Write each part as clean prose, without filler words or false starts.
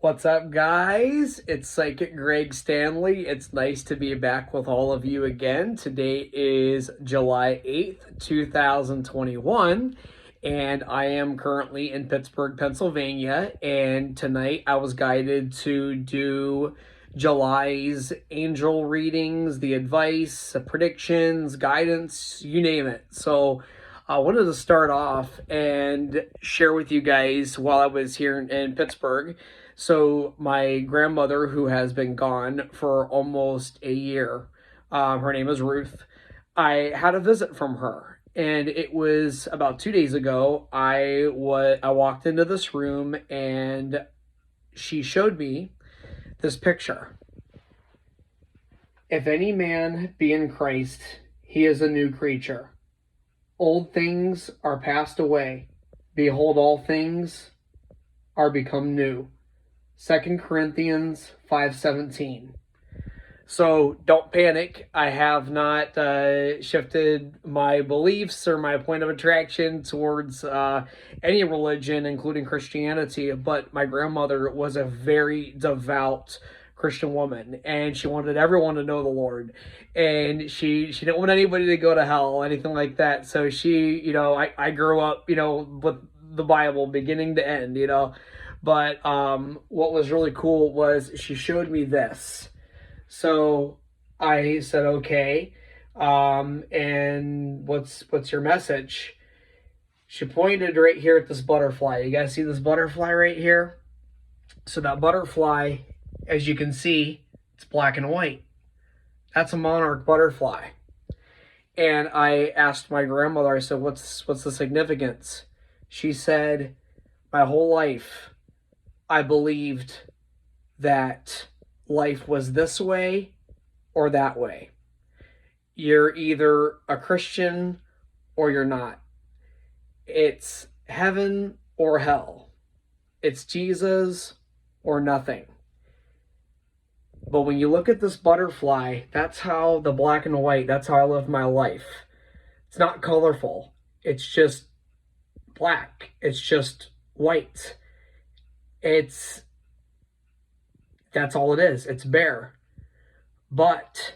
What's up, guys? It's Psychic Greg Stanley. It's nice to be back with all of you again. Today is July 8th, 2021, and I am currently in Pittsburgh, Pennsylvania. And tonight I was guided to do July's angel readings, the advice, the predictions, guidance, you name it. So I wanted to start off and share with you guys while I was here in Pittsburgh. So my grandmother, who has been gone for almost a year, her name is Ruth. I had a visit from her, and it was about 2 days ago. I walked into this room, and she showed me this picture. If any man be in Christ, he is a new creature. Old things are passed away. Behold, all things are become new. 2 Corinthians 5:17. So don't panic. I have not shifted my beliefs or my point of attraction towards any religion, including Christianity. But my grandmother was a very devout Christian woman, and she wanted everyone to know the Lord, and she didn't want anybody to go to hell, anything like that. So I grew up, with the Bible beginning to end. But what was really cool was she showed me this. So I said, okay, and what's your message? She pointed right here at this butterfly. You guys see this butterfly right here? So that butterfly, as you can see, it's black and white. That's a monarch butterfly. And I asked my grandmother, I said, what's the significance? She said, my whole life, I believed that life was this way or that way. You're either a Christian or you're not. It's heaven or hell. It's Jesus or nothing. But when you look at this butterfly, that's how the black and white, that's how I live my life. It's not colorful. It's just black. It's just white. That's all it is. It's bare. But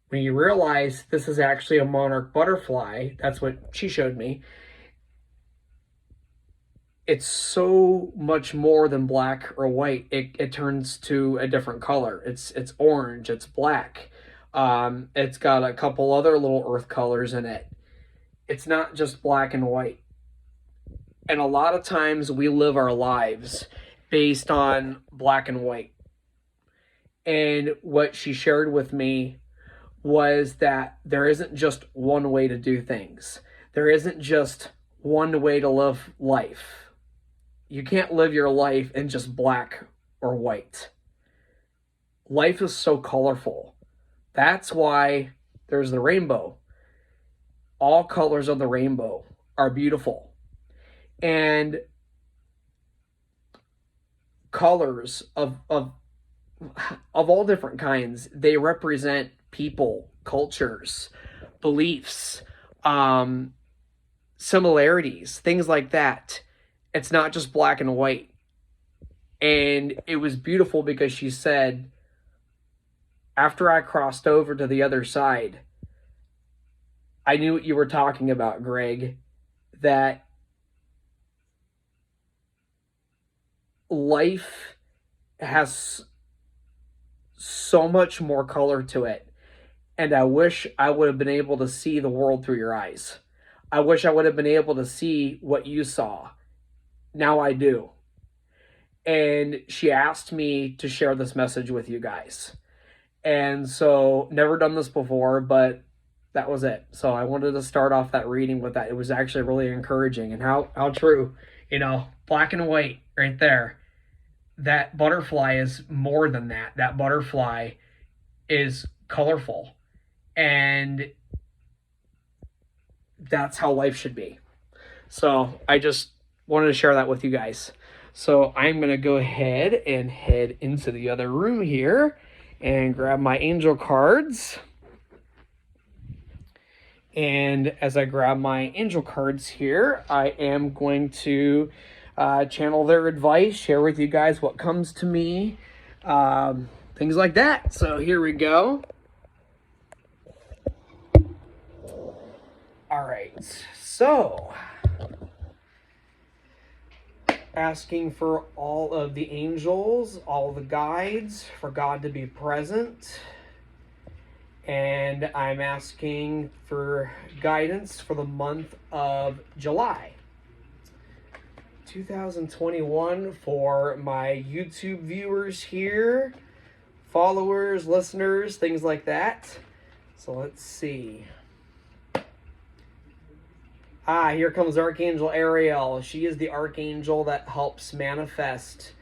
when you realize this is actually a monarch butterfly, that's what she showed me. It's so much more than black or white. It turns to a different color. It's orange. It's black. It's got a couple other little earth colors in it. It's not just black and white. And a lot of times we live our lives based on black and white. And what she shared with me was that there isn't just one way to do things. There isn't just one way to live life. You can't live your life in just black or white. Life is so colorful. That's why there's the rainbow. All colors of the rainbow are beautiful. And colors of all different kinds, they represent people, cultures, beliefs, similarities, things like that. It's not just black and white. And it was beautiful because she said, after I crossed over to the other side, I knew what you were talking about, Greg, that life has so much more color to it. And I wish I would have been able to see the world through your eyes. I wish I would have been able to see what you saw. Now I do. And she asked me to share this message with you guys. And so, never done this before, but that was it. So I wanted to start off that reading with that. It was actually really encouraging. And how true, black and white right there. That butterfly is more than that. That butterfly is colorful. And that's how life should be. So I just wanted to share that with you guys. So I'm going to go ahead and head into the other room here and grab my angel cards. And as I grab my angel cards here, I am going to channel their advice, share with you guys what comes to me, things like that. So here we go. All right, so asking for all of the angels, all the guides, for God to be present. And I'm asking for guidance for the month of July 2021 for my YouTube viewers here, followers, listeners, things like that. So let's see. Here comes Archangel Ariel. She is the archangel that helps manifest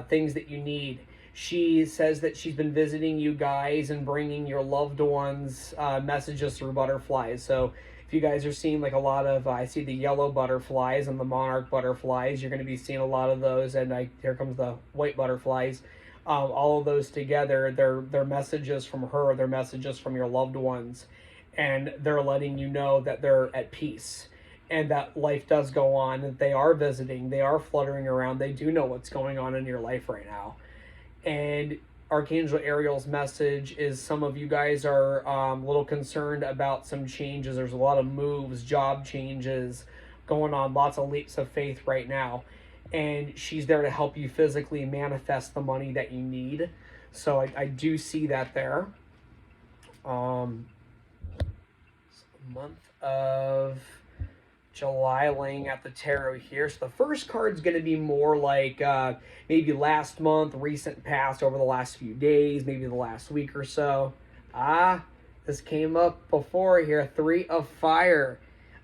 things that you need. She says that she's been visiting you guys and bringing your loved ones messages through butterflies. So if you guys are seeing like a lot of, I see the yellow butterflies and the monarch butterflies, you're going to be seeing a lot of those. And here comes the white butterflies. All of those together, they're messages from her, they're messages from your loved ones. And they're letting you know that they're at peace and that life does go on, that they are visiting, they are fluttering around, they do know what's going on in your life right now. And Archangel Ariel's message is some of you guys are a little concerned about some changes. There's a lot of moves, job changes going on, lots of leaps of faith right now. And she's there to help you physically manifest the money that you need. So I do see that there. Month of July, laying at the tarot here. So the first card's going to be more like maybe last month, recent past, over the last few days, maybe the last week or so. This came up before here. 3 of Fire.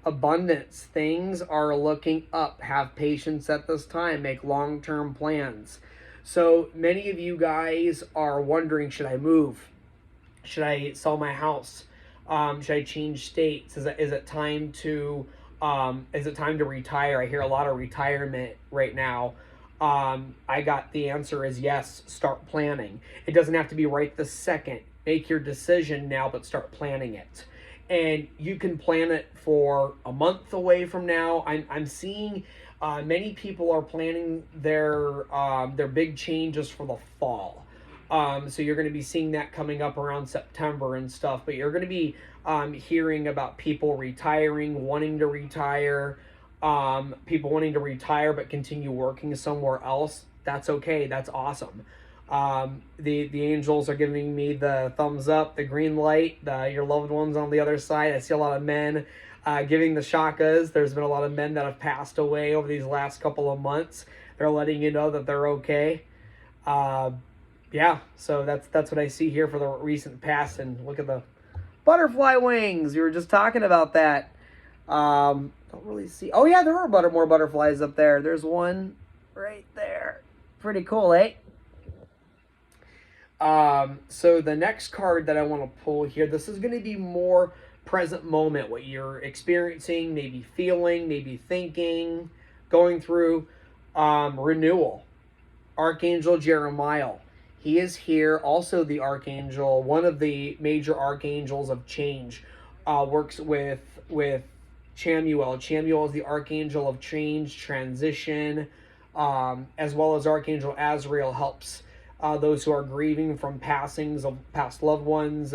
Abundance. Things are looking up. Have patience at this time. Make long-term plans. So many of you guys are wondering, should I move? Should I sell my house? Should I change states? Is it time to retire? I hear a lot of retirement right now. I got the answer is yes. Start planning. It doesn't have to be right this second. Make your decision now, but start planning it. And you can plan it for a month away from now. I'm seeing many people are planning their big changes for the fall. So you're going to be seeing that coming up around September and stuff, but you're going to be hearing about people retiring, wanting to retire, people wanting to retire but continue working somewhere else. That's okay. That's awesome. The angels are giving me the thumbs up, the green light, your loved ones on the other side. I see a lot of men giving the shakas. There's been a lot of men that have passed away over these last couple of months. They're letting you know that they're okay. Yeah, so that's what I see here for the recent past. And look at the butterfly wings. We were just talking about that. Don't really see. Oh yeah, there are more butterflies up there. There's one right there. Pretty cool, eh? So the next card that I want to pull here, this is going to be more present moment, what you're experiencing, maybe feeling, maybe thinking, going through. Renewal. Archangel Jeremiah. He is here, also the archangel, one of the major archangels of change, works with Chamuel. Chamuel is the archangel of change, transition, as well as Archangel Azrael helps those who are grieving from passings of past loved ones,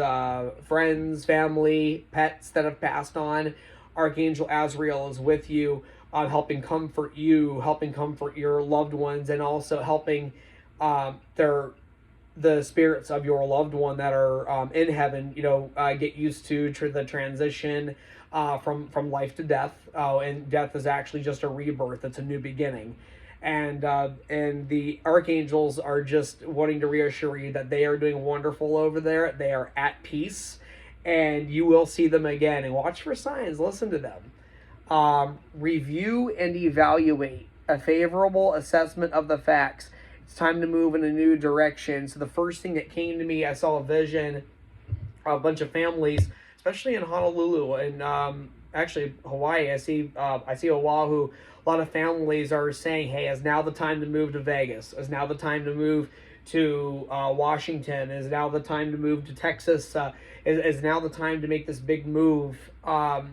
friends, family, pets that have passed on. Archangel Azrael is with you, helping comfort you, helping comfort your loved ones, and also helping the spirits of your loved one that are in heaven, get used to the transition from life to death. And death is actually just a rebirth. It's a new beginning. And the archangels are just wanting to reassure you that they are doing wonderful over there. They are at peace, and you will see them again. And watch for signs. Listen to them. Review and evaluate. A favorable assessment of the facts. It's time to move in a new direction. So the first thing that came to me, I saw a vision, a bunch of families, especially in Honolulu and actually Hawaii. I see Oahu. A lot of families are saying, "Hey, is now the time to move to Vegas? Is now the time to move to Washington? Is now the time to move to Texas? Is now the time to make this big move?" I'm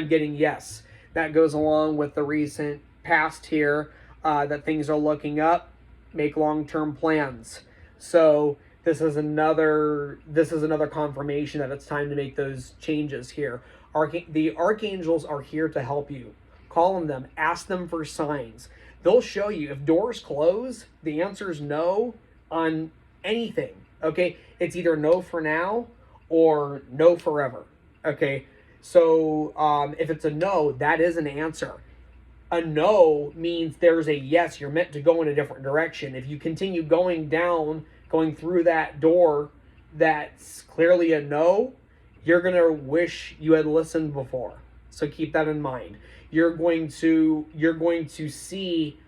getting yes. That goes along with the recent past here that things are looking up. Make long-term plans. So this is another confirmation that it's time to make those changes here. The archangels are here to help you. Call on them, ask them for signs. They'll show you. If doors close, the answer is no on anything. Okay, it's either no for now or no forever. Okay, so if it's a no, that is an answer. A no means there's a yes. You're meant to go in a different direction. If you continue going through that door that's clearly a no, you're going to wish you had listened before. So keep that in mind. You're going to see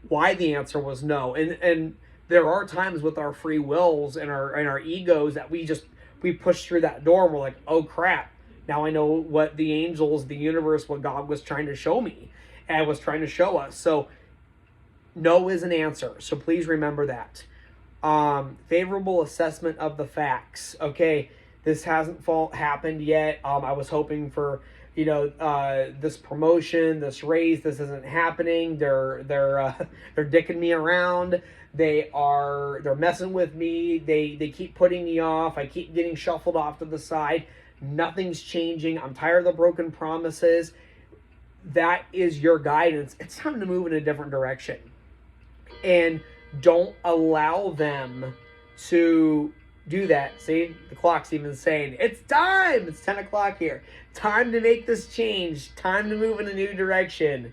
why the answer was no. And there are times with our free wills and our egos that we push through that door and we're like, oh crap, now I know what the angels, the universe, what God was trying to show me and was trying to show us. So no is an answer. So please remember that. Favorable assessment of the facts. Okay, this hasn't happened yet. I was hoping for, this promotion, this raise. This isn't happening. They're dicking me around. They're messing with me. They keep putting me off. I keep getting shuffled off to the side. Nothing's changing. I'm tired of the broken promises. That is your guidance. It's time to move in a different direction. And don't allow them to do that. See, the clock's even saying, it's time. It's 10 o'clock here. Time to make this change. Time to move in a new direction.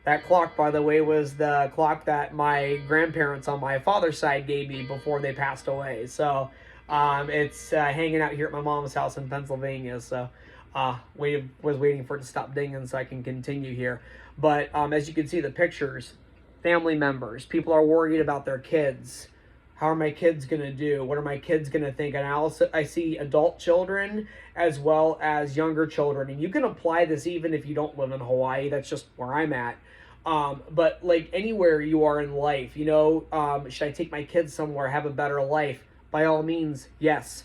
That clock, by the way, was the clock that my grandparents on my father's side gave me before they passed away. So it's hanging out here at my mom's house in Pennsylvania. So was waiting for it to stop dinging so I can continue here. But as you can see, the pictures, family members, people are worried about their kids. How are my kids going to do? What are my kids going to think? And I see adult children as well as younger children. And you can apply this even if you don't live in Hawaii. That's just where I'm at. But like anywhere you are in life, should I take my kids somewhere, have a better life? By all means, yes.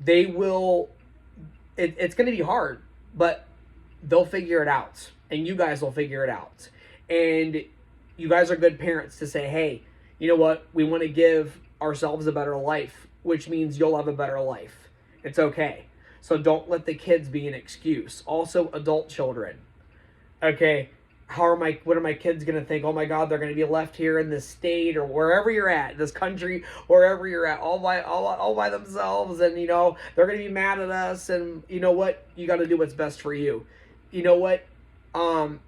They will. It's going to be hard, but they'll figure it out. And you guys will figure it out. And you guys are good parents to say, hey, you know what? We want to give ourselves a better life, which means you'll have a better life. It's okay. So don't let the kids be an excuse. Also, adult children. Okay, what are my kids going to think? Oh my God, they're going to be left here in this state or wherever you're at, this country, wherever you're at, all by themselves. And, they're going to be mad at us. And you know what? You got to do what's best for you. You know what?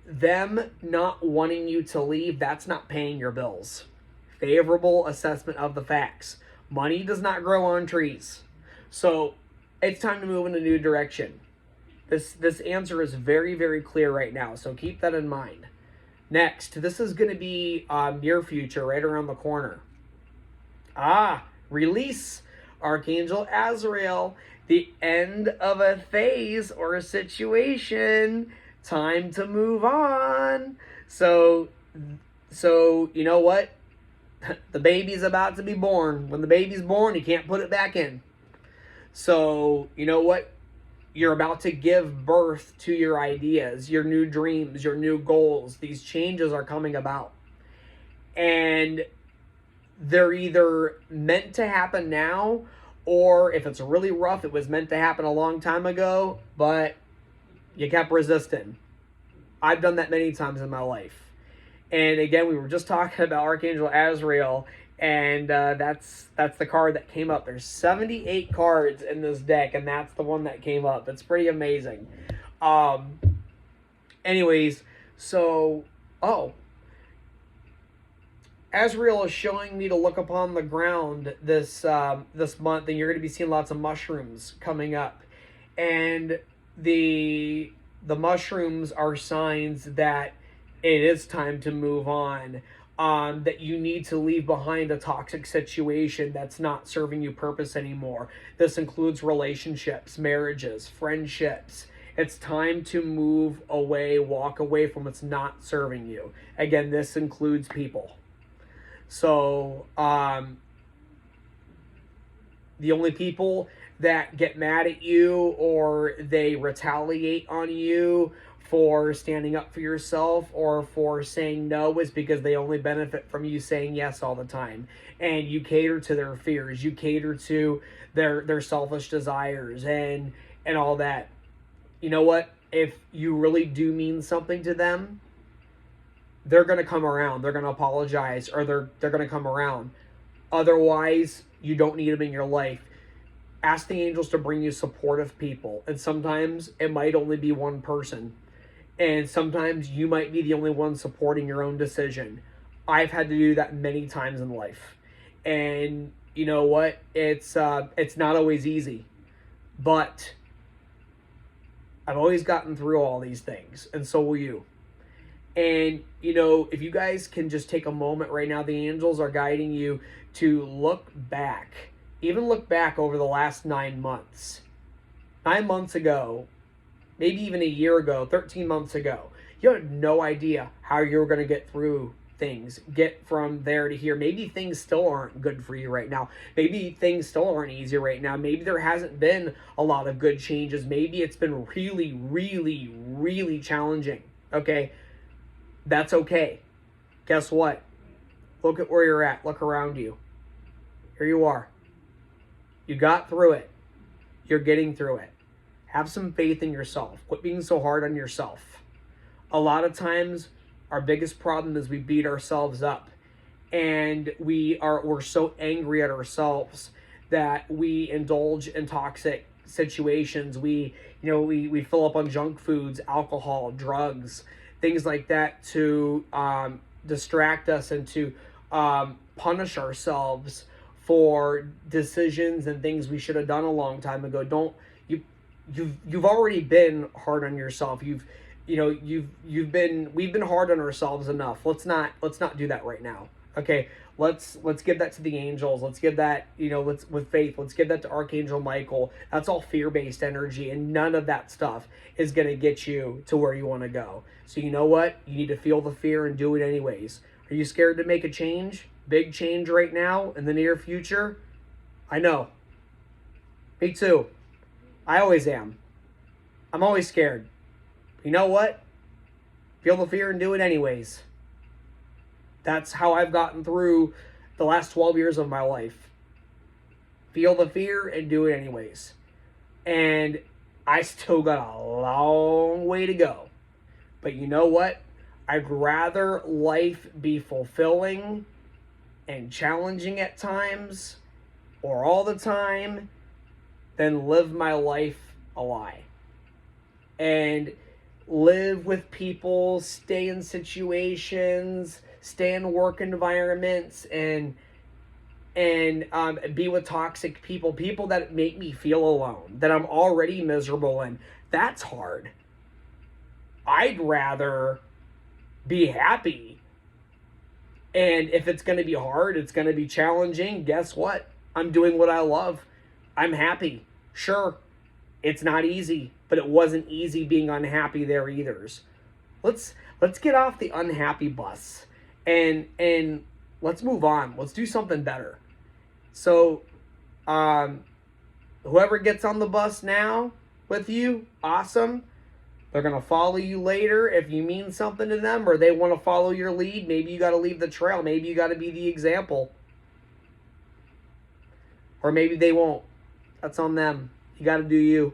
Them not wanting you to leave, that's not paying your bills. Favorable assessment of the facts. Money does not grow on trees. So it's time to move in a new direction. This answer is very, very clear right now. So keep that in mind. Next, this is going to be near future, right around the corner. Release Archangel Azrael. The end of a phase or a situation. Time to move on. So you know what? The baby's about to be born. When the baby's born, you can't put it back in. So, you know what? You're about to give birth to your ideas, your new dreams, your new goals. These changes are coming about. And they're either meant to happen now, or if it's really rough, it was meant to happen a long time ago, but you kept resisting. I've done that many times in my life. And again, we were just talking about Archangel Azrael, and that's the card that came up. There's 78 cards in this deck, and that's the one that came up. It's pretty amazing. Anyways, so Azrael is showing me to look upon the ground this month, and you're going to be seeing lots of mushrooms coming up, and the mushrooms are signs that it is time to move on, that you need to leave behind a toxic situation that's not serving you purpose anymore. This includes relationships, marriages, friendships. It's time to move away, walk away from what's not serving you. Again, this includes people. So, the only people that get mad at you or they retaliate on you for standing up for yourself or for saying no is because they only benefit from you saying yes all the time. And you cater to their fears, you cater to their selfish desires and all that. You know what? If you really do mean something to them, they're going to come around. They're going to apologize, or they're going to come around. Otherwise, you don't need them in your life. Ask the angels to bring you supportive people. And sometimes it might only be one person. And sometimes you might be the only one supporting your own decision. I've had to do that many times in life. And you know what? It's not always easy. But I've always gotten through all these things. And so will you. And, you know, if you guys can just take a moment right now, the angels are guiding you to look back. Even look back over the last 9 months. 9 months ago, maybe even a year ago, 13 months ago, you had no idea how you were going to get through things, get from there to here. Maybe things still aren't good for you right now. Maybe things still aren't easy right now. Maybe there hasn't been a lot of good changes. Maybe it's been really, really, really challenging. Okay? That's okay. Guess what? Look at where you're at. Look around you. Here you are. You got through it. You're getting through it. Have some faith in yourself. Quit being so hard on yourself. A lot of times, our biggest problem is we beat ourselves up. And we're so angry at ourselves that we indulge in toxic situations. We fill up on junk foods, alcohol, drugs, things like that to distract us and to punish ourselves for decisions and things we should have done a long time ago. You've already been hard on yourself. We've been hard on ourselves enough. Let's not do that right now. Okay, let's give that to the angels. Let's give that, with faith. Let's give that to Archangel Michael. That's all fear-based energy, and none of that stuff is going to get you to where you want to go. So you know what? You need to feel the fear and do it anyways. Are you scared to make a change? Big change right now in the near future? I know. Me too. I always am. I'm always scared. You know what? Feel the fear and do it anyways. That's how I've gotten through the last 12 years of my life. Feel the fear and do it anyways. And I still got a long way to go. But you know what? I'd rather life be fulfilling and challenging at times, or all the time, than live my life a lie. And live with people, stay in situations, stay in work environments, and be with toxic people that make me feel alone, that I'm already miserable in. That's hard. I'd rather be happy. And if it's going to be hard, it's going to be challenging, guess what? I'm doing what I love. I'm happy. Sure, it's not easy, but it wasn't easy being unhappy there either. Let's get off the unhappy bus and let's move on. Let's do something better. So, whoever gets on the bus now with you, awesome. They're going to follow you later if you mean something to them, or they want to follow your lead. Maybe you got to leave the trail. Maybe you got to be the example. Or maybe they won't. That's on them. You got to do you.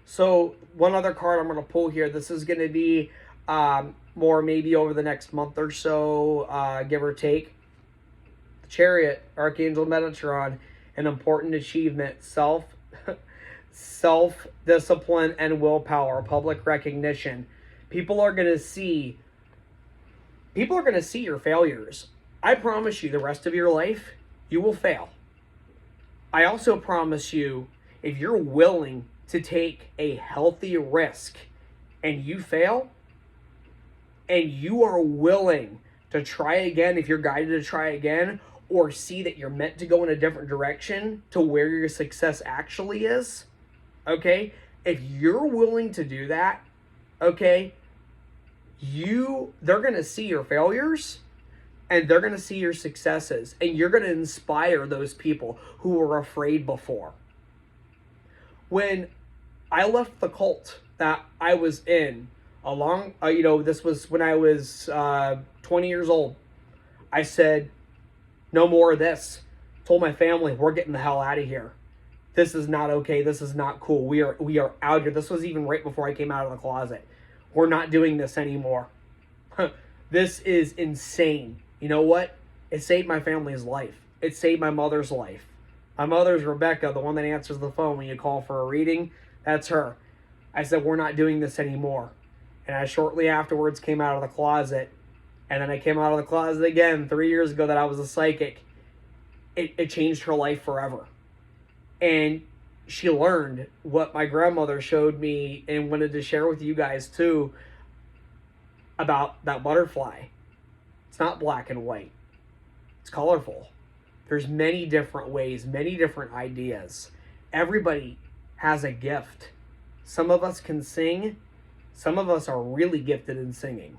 So one other card I'm going to pull here. This is going to be more maybe over the next month or so, give or take. The Chariot, Archangel Metatron, an important achievement, self-discipline and willpower, public recognition. People are going to see your failures. I promise you the rest of your life, you will fail. I also promise you, if you're willing to take a healthy risk and you fail, and you are willing to try again, if you're guided to try again, or see that you're meant to go in a different direction to where your success actually is, okay? If you're willing to do that, okay, they're going to see your failures and they're going to see your successes, and you're going to inspire those people who were afraid before. When I left the cult, that I was in this was when I was 20 years old. I said, no more of this. Told my family, we're getting the hell out of here. This is not okay. This is not cool. We are out here. This was even right before I came out of the closet. We're not doing this anymore. This is insane. You know what? It saved my family's life. It saved my mother's life. My mother's Rebecca, the one that answers the phone when you call for a reading. That's her. I said, we're not doing this anymore. And I shortly afterwards came out of the closet. And then I came out of the closet again 3 years ago that I was a psychic. It changed her life forever. And she learned what my grandmother showed me and wanted to share with you guys too about that butterfly. It's not black and white. It's colorful. There's many different ways, many different ideas. Everybody has a gift. Some of us can sing. Some of us are really gifted in singing.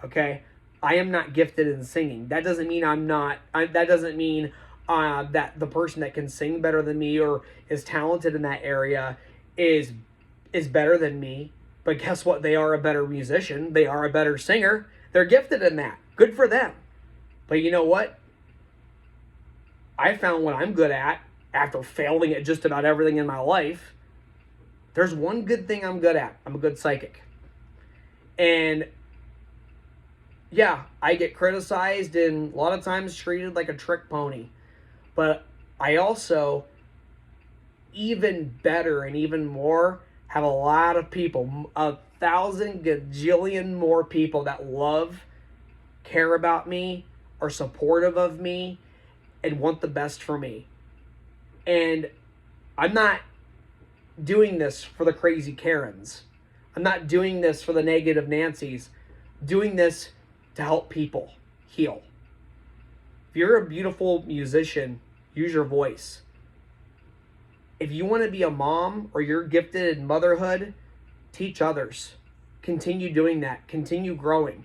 Okay? I am not gifted in singing. That doesn't mean that doesn't mean that the person that can sing better than me or is talented in that area is better than me. But guess what? They are a better musician. They are a better singer. They're gifted in that. Good for them. But you know what? I found what I'm good at after failing at just about everything in my life. There's one good thing I'm good at. I'm a good psychic. And yeah, I get criticized and a lot of times treated like a trick pony. But I also, even better and even more, have a lot of people, 1,000 gajillion more people that love, care about me, are supportive of me, and want the best for me. And I'm not doing this for the crazy Karens. I'm not doing this for the negative Nancys. I'm doing this to help people heal. If you're a beautiful musician, use your voice. If you want to be a mom or you're gifted in motherhood, teach others. Continue doing that. Continue growing.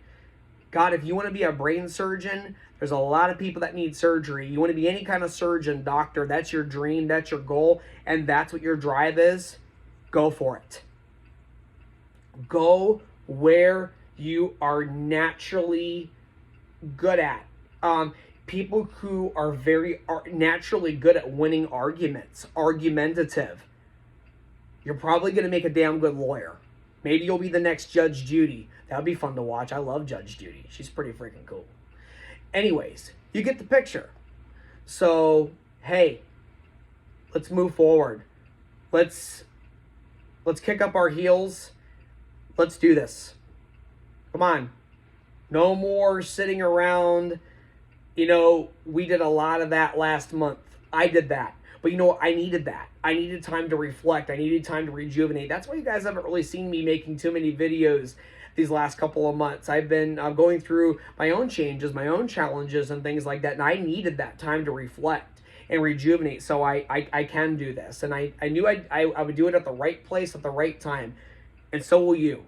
God, if you want to be a brain surgeon, there's a lot of people that need surgery. You want to be any kind of surgeon, doctor, that's your dream, that's your goal, and that's what your drive is, go for it. Go where you are naturally good at. People who are naturally good at winning arguments, argumentative. You're probably going to make a damn good lawyer. Maybe you'll be the next Judge Judy. That would be fun to watch. I love Judge Judy. She's pretty freaking cool. Anyways, you get the picture. So, hey, let's move forward. Let's kick up our heels. Let's do this. Come on. No more sitting around. You know, we did a lot of that last month. I did that. But you know what? I needed that. I needed time to reflect. I needed time to rejuvenate. That's why you guys haven't really seen me making too many videos these last couple of months. I've been going through my own changes, my own challenges and things like that. And I needed that time to reflect and rejuvenate so I can do this. And I knew I would do it at the right place at the right time. And so will you.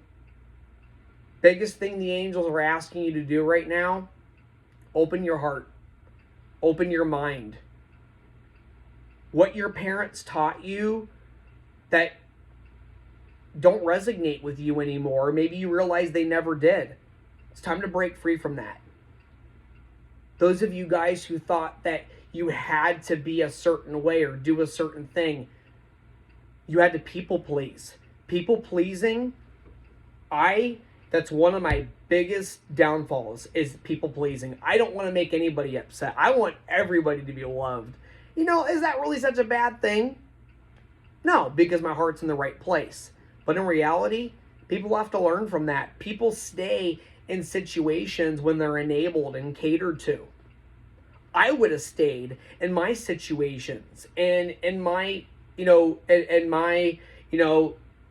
Biggest thing the angels are asking you to do right now, open your heart. Open your mind. What your parents taught you that don't resonate with you anymore, maybe you realize they never did. It's time to break free from that. Those of you guys who thought that you had to be a certain way or do a certain thing, you had to people please. People pleasing, that's one of my biggest downfalls is people pleasing. I don't want to make anybody upset. I want everybody to be loved. You know, is that really such a bad thing? No, because my heart's in the right place. But in reality, people have to learn from that. People stay in situations when they're enabled and catered to. I would have stayed in my situations and in my,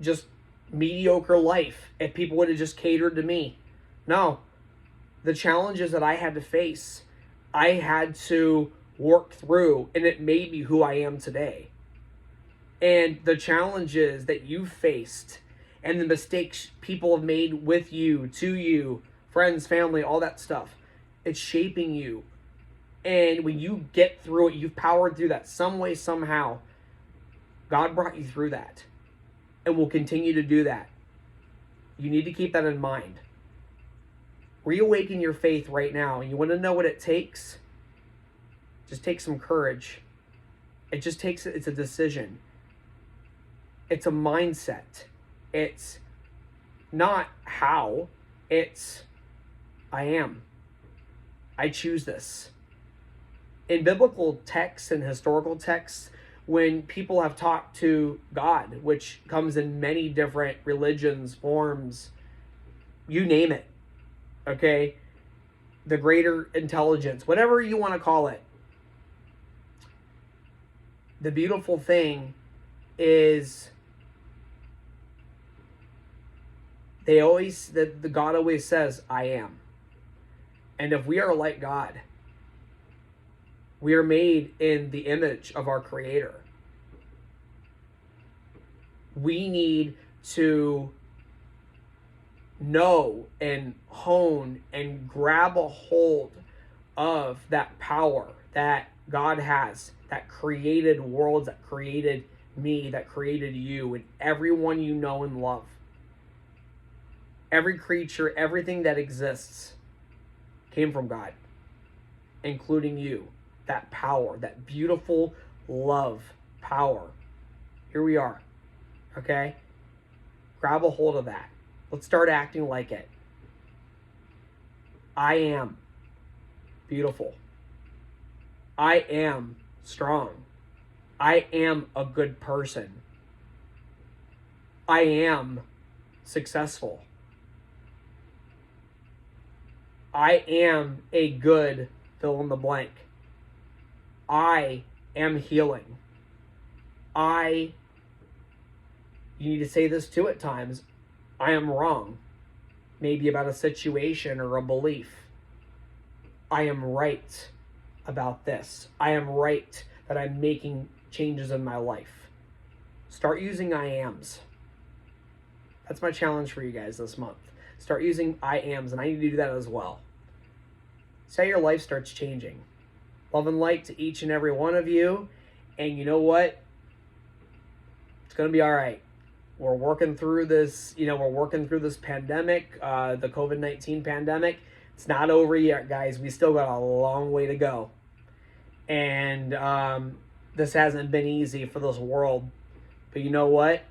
just mediocre life if people would have just catered to me. No. The challenges that I had to face, I had to work through, and it made me who I am today. And the challenges that you faced and the mistakes people have made with you, to you, friends, family, all that stuff, it's shaping you. And when you get through it, you've powered through that some way, somehow. God brought you through that and will continue to do that. You need to keep that in mind. Reawaken your faith right now. And you want to know what it takes? Just take some courage. It's a decision. It's a mindset. It's not how, it's I am. I choose this. In biblical texts and historical texts, when people have talked to God, which comes in many different religions, forms, you name it, okay? The greater intelligence, whatever you want to call it. The beautiful thing is the God always says, I am. And if we are like God, we are made in the image of our Creator. We need to know and hone and grab a hold of that power that God has, that created worlds, that created me, that created you, and everyone you know and love. Every creature, everything that exists came from God, including you. That power, that beautiful love power. Here we are, okay? Grab a hold of that. Let's start acting like it. I am beautiful. I am strong. I am a good person. I am successful. I am a good fill in the blank. I am healing. You need to say this too at times, I am wrong. Maybe about a situation or a belief. I am right about this. I am right that I'm making changes in my life. Start using I ams. That's my challenge for you guys this month. Start using I ams, and I need to do that as well. See how your life starts changing. Love and light to each and every one of you. And you know what? It's going to be all right. We're working through this, pandemic, the COVID-19 pandemic. It's not over yet, guys. We still got a long way to go. And this hasn't been easy for this world. But you know what?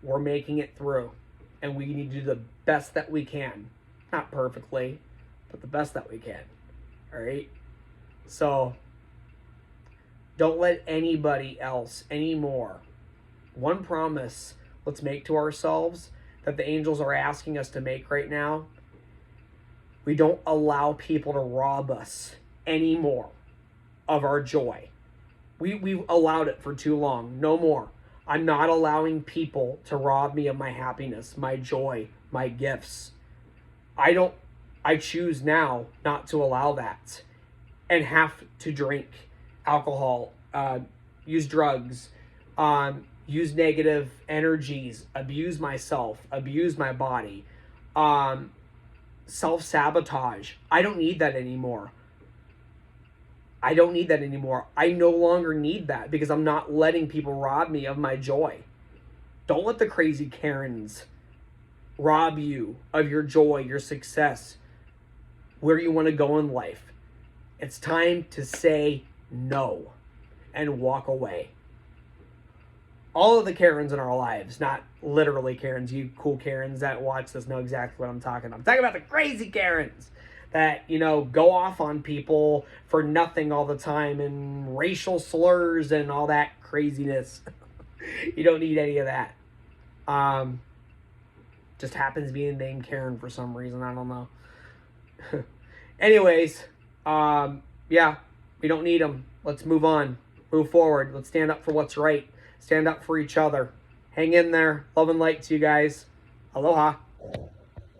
We're making it through. And we need to do the best that we can. Not perfectly, but the best that we can. All right? So, don't let anybody else anymore. One promise let's make to ourselves that the angels are asking us to make right now. We don't allow people to rob us anymore of our joy. We've allowed it for too long. No more. I'm not allowing people to rob me of my happiness, my joy, my gifts. I choose now not to allow that and have to drink alcohol, use drugs, use negative energies, abuse myself, abuse my body, self-sabotage. I don't need that anymore. I don't need that anymore. I no longer need that because I'm not letting people rob me of my joy. Don't let the crazy Karens rob you of your joy, your success, where you want to go in life. It's time to say no and walk away. All of the Karens in our lives, not literally Karens, you cool Karens that watch this know exactly what I'm talking about. I'm talking about the crazy Karens that, go off on people for nothing all the time and racial slurs and all that craziness. You don't need any of that. Just happens to be named Karen for some reason. I don't know. Anyways, yeah, we don't need them. Let's move on. Move forward. Let's stand up for what's right. Stand up for each other. Hang in there. Love and light to you guys. Aloha.